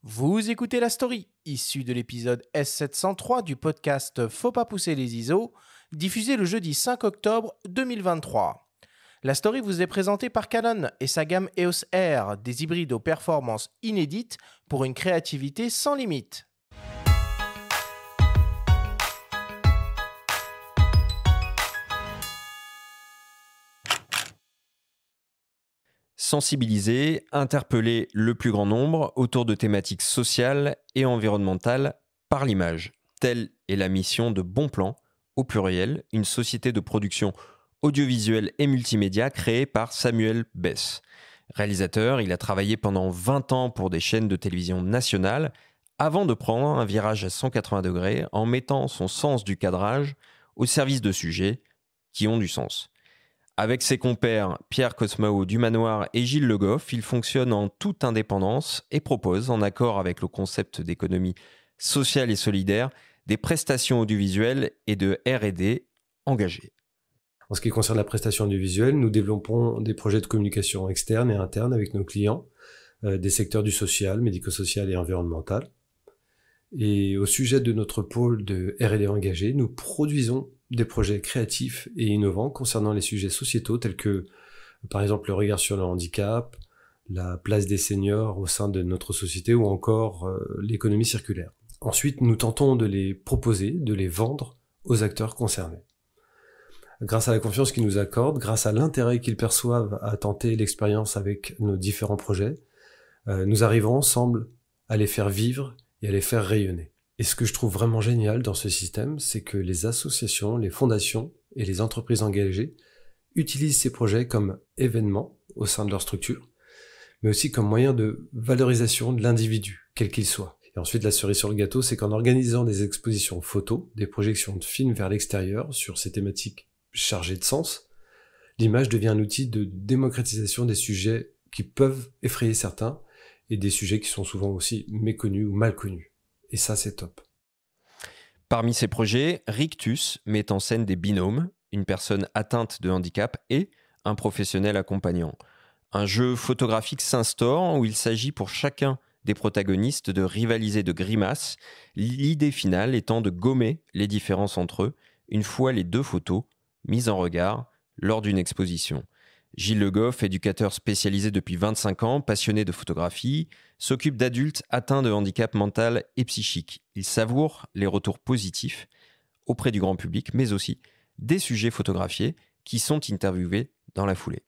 Vous écoutez La Story, issue de l'épisode S703 du podcast Faut pas pousser les ISO, diffusé le jeudi 5 octobre 2023. La Story vous est présentée par Canon et sa gamme EOS R, des hybrides aux performances inédites pour une créativité sans limite. Sensibiliser, interpeller le plus grand nombre autour de thématiques sociales et environnementales par l'image. Telle est la mission de Bonplan, au pluriel, une société de production audiovisuelle et multimédia créée par Samuel Bess. Réalisateur, il a travaillé pendant 20 ans pour des chaînes de télévision nationales avant de prendre un virage à 180 degrés en mettant son sens du cadrage au service de sujets qui ont du sens. Avec ses compères Pierre Cosmao du Manoir et Gilles Le Goff, il fonctionne en toute indépendance et propose, en accord avec le concept d'économie sociale et solidaire, des prestations audiovisuelles et de R&D engagées. En ce qui concerne la prestation audiovisuelle, nous développons des projets de communication externe et interne avec nos clients, des secteurs du social, médico-social et environnemental. Et au sujet de notre pôle de R&D engagé, nous produisons des projets créatifs et innovants concernant les sujets sociétaux tels que, par exemple, le regard sur le handicap, la place des seniors au sein de notre société ou encore l'économie circulaire. Ensuite, nous tentons de les proposer, de les vendre aux acteurs concernés. Grâce à la confiance qu'ils nous accordent, grâce à l'intérêt qu'ils perçoivent à tenter l'expérience avec nos différents projets, nous arrivons ensemble à les faire vivre et à les faire rayonner. Et ce que je trouve vraiment génial dans ce système, c'est que les associations, les fondations et les entreprises engagées utilisent ces projets comme événements au sein de leur structure, mais aussi comme moyen de valorisation de l'individu, quel qu'il soit. Et ensuite, la cerise sur le gâteau, c'est qu'en organisant des expositions photos, des projections de films vers l'extérieur sur ces thématiques chargées de sens, l'image devient un outil de démocratisation des sujets qui peuvent effrayer certains et des sujets qui sont souvent aussi méconnus ou mal connus. Et ça, c'est top. Parmi ces projets, Rictus met en scène des binômes, une personne atteinte de handicap et un professionnel accompagnant. Un jeu photographique s'instaure où il s'agit pour chacun des protagonistes de rivaliser de grimaces, l'idée finale étant de gommer les différences entre eux une fois les deux photos mises en regard lors d'une exposition. Gilles Le Goff, éducateur spécialisé depuis 25 ans, passionné de photographie, s'occupe d'adultes atteints de handicap mental et psychique. Il savoure les retours positifs auprès du grand public, mais aussi des sujets photographiés qui sont interviewés dans la foulée.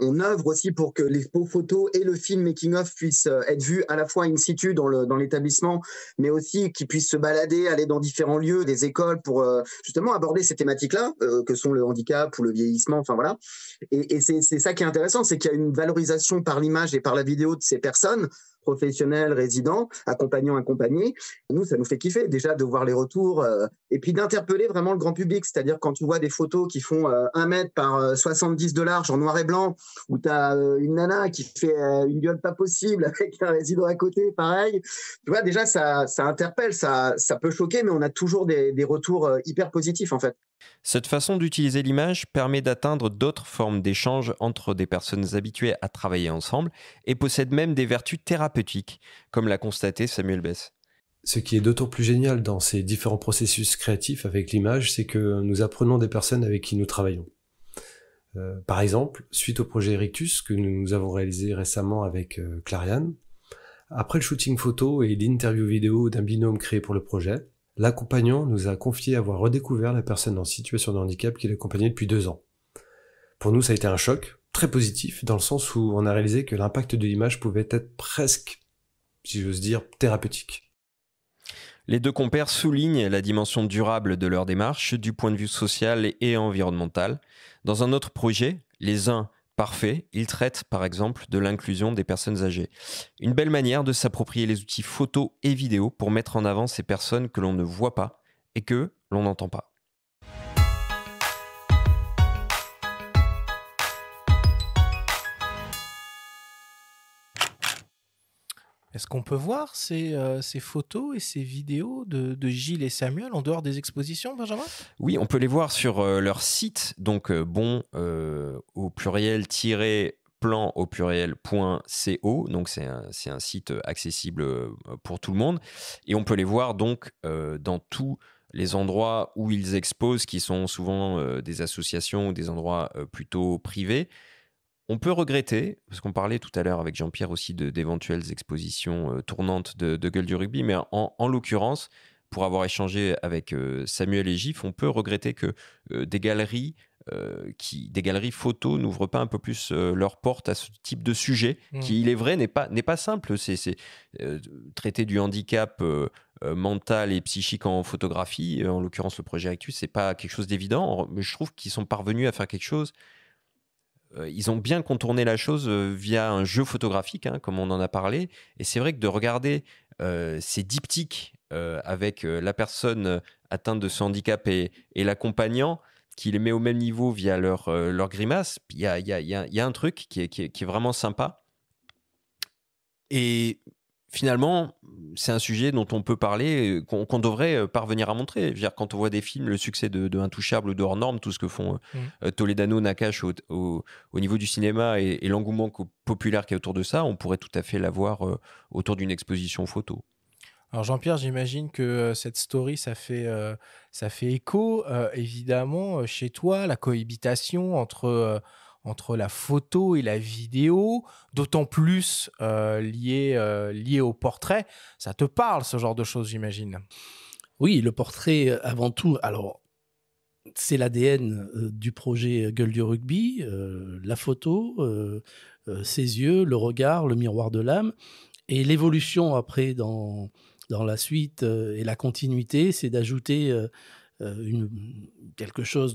On œuvre aussi pour que l'expo photo et le film making-of puissent être vus à la fois in situ dans l'établissement, mais aussi qu'ils puissent se balader, aller dans différents lieux, des écoles, pour justement aborder ces thématiques-là, que sont le handicap ou le vieillissement, enfin voilà. Et c'est ça qui est intéressant, c'est qu'il y a une valorisation par l'image et par la vidéo de ces personnes, professionnels, résidents, accompagnants, accompagnés. Nous, ça nous fait kiffer déjà de voir les retours et puis d'interpeller vraiment le grand public. C'est-à-dire quand tu vois des photos qui font 1 mètre par 70 de large en noir et blanc, où tu as une nana qui fait une gueule pas possible avec un résident à côté, pareil. Tu vois, déjà, ça interpelle, ça peut choquer, mais on a toujours des retours hyper positifs en fait. Cette façon d'utiliser l'image permet d'atteindre d'autres formes d'échange entre des personnes habituées à travailler ensemble et possède même des vertus thérapeutiques, comme l'a constaté Samuel Bess. Ce qui est d'autant plus génial dans ces différents processus créatifs avec l'image, c'est que nous apprenons des personnes avec qui nous travaillons. Par exemple, suite au projet Rictus que nous avons réalisé récemment avec Clariane, après le shooting photo et l'interview vidéo d'un binôme créé pour le projet, l'accompagnant nous a confié avoir redécouvert la personne en situation de handicap qu'il accompagnait depuis 2 ans. Pour nous, ça a été un choc, très positif, dans le sens où on a réalisé que l'impact de l'image pouvait être presque, si j'ose dire, thérapeutique. Les deux compères soulignent la dimension durable de leur démarche du point de vue social et environnemental. Dans un autre projet, Les Uns Parfaits, ils traitent par exemple de l'inclusion des personnes âgées. Une belle manière de s'approprier les outils photo et vidéo pour mettre en avant ces personnes que l'on ne voit pas et que l'on n'entend pas. Est-ce qu'on peut voir ces photos et ces vidéos de Gilles et Samuel en dehors des expositions, Benjamin ? Oui, on peut les voir sur leur site, donc bon, au pluriel, plan au pluriel.co, donc c'est un site accessible pour tout le monde, et on peut les voir donc dans tous les endroits où ils exposent, qui sont souvent des associations ou des endroits plutôt privés. On peut regretter, parce qu'on parlait tout à l'heure avec Jean-Pierre aussi d'éventuelles expositions tournantes de Gueule du Rugby, mais en l'occurrence, pour avoir échangé avec Samuel et Gif, on peut regretter que des galeries photos n'ouvrent pas un peu plus leurs portes à ce type de sujet, qui, il est vrai, n'est pas simple. C'est traiter du handicap mental et psychique en photographie, en l'occurrence le projet Rectus, c'est pas quelque chose d'évident, mais je trouve qu'ils sont parvenus à faire quelque chose. Ils ont bien contourné la chose via un jeu photographique, comme on en a parlé. Et c'est vrai que de regarder ces diptyques avec la personne atteinte de ce handicap et l'accompagnant, qui les met au même niveau via leur grimace, il y a un truc qui est vraiment sympa. Et finalement, c'est un sujet dont on peut parler, qu'on devrait parvenir à montrer. Je veux dire, quand on voit des films, le succès de Intouchable ou de Hors Norme, tout ce que font Toledano, Nakache au niveau du cinéma et l'engouement populaire qui est autour de ça, on pourrait tout à fait l'avoir autour d'une exposition photo. Alors Jean-Pierre, j'imagine que cette story, ça fait écho, évidemment, chez toi, la cohabitation entre la photo et la vidéo, d'autant plus lié au portrait. Ça te parle, ce genre de choses, j'imagine. Oui, le portrait, avant tout, alors, c'est l'ADN du projet Gueule du Rugby, la photo, ses yeux, le regard, le miroir de l'âme. Et l'évolution après dans la suite et la continuité, c'est d'ajouter quelque chose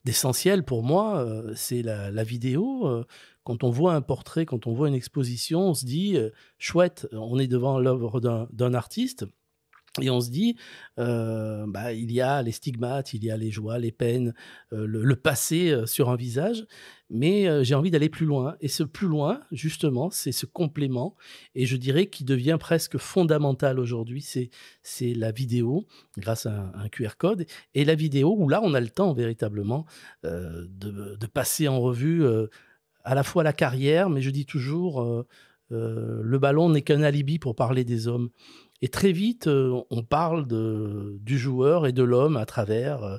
d'essentiel pour moi, c'est la vidéo. Quand on voit un portrait, quand on voit une exposition, on se dit chouette, on est devant l'œuvre d'un artiste. Et on se dit, il y a les stigmates, il y a les joies, les peines, le passé sur un visage, mais j'ai envie d'aller plus loin. Et ce plus loin, justement, c'est ce complément, et je dirais qui devient presque fondamental aujourd'hui, c'est la vidéo, grâce à un QR code, et la vidéo, où là, on a le temps véritablement de passer en revue à la fois la carrière, mais je dis toujours, le ballon n'est qu'un alibi pour parler des hommes. Et très vite, on parle du joueur et de l'homme à travers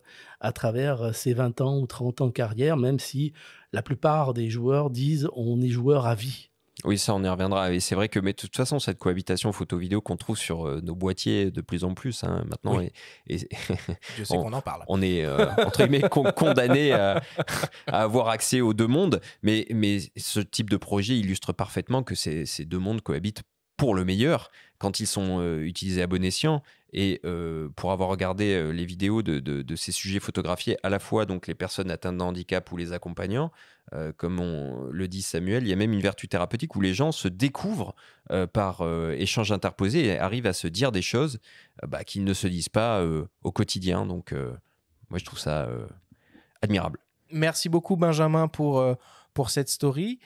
ses 20 ans ou 30 ans de carrière, même si la plupart des joueurs disent « on est joueur à vie ». Oui, ça, on y reviendra. Et c'est vrai que, mais de toute façon, cette cohabitation photo-vidéo qu'on trouve sur nos boîtiers de plus en plus maintenant, oui. Je sais qu'on en parle. On est, entre guillemets, condamné à avoir accès aux deux mondes. Mais ce type de projet illustre parfaitement que ces deux mondes cohabitent pour le meilleur quand ils sont utilisés à bon escient. Et pour avoir regardé les vidéos de ces sujets photographiés, à la fois donc les personnes atteintes de handicap ou les accompagnants, comme le dit Samuel, il y a même une vertu thérapeutique où les gens se découvrent par échange interposé et arrivent à se dire des choses qu'ils ne se disent pas au quotidien. Donc moi je trouve ça admirable. Merci beaucoup Benjamin pour cette story.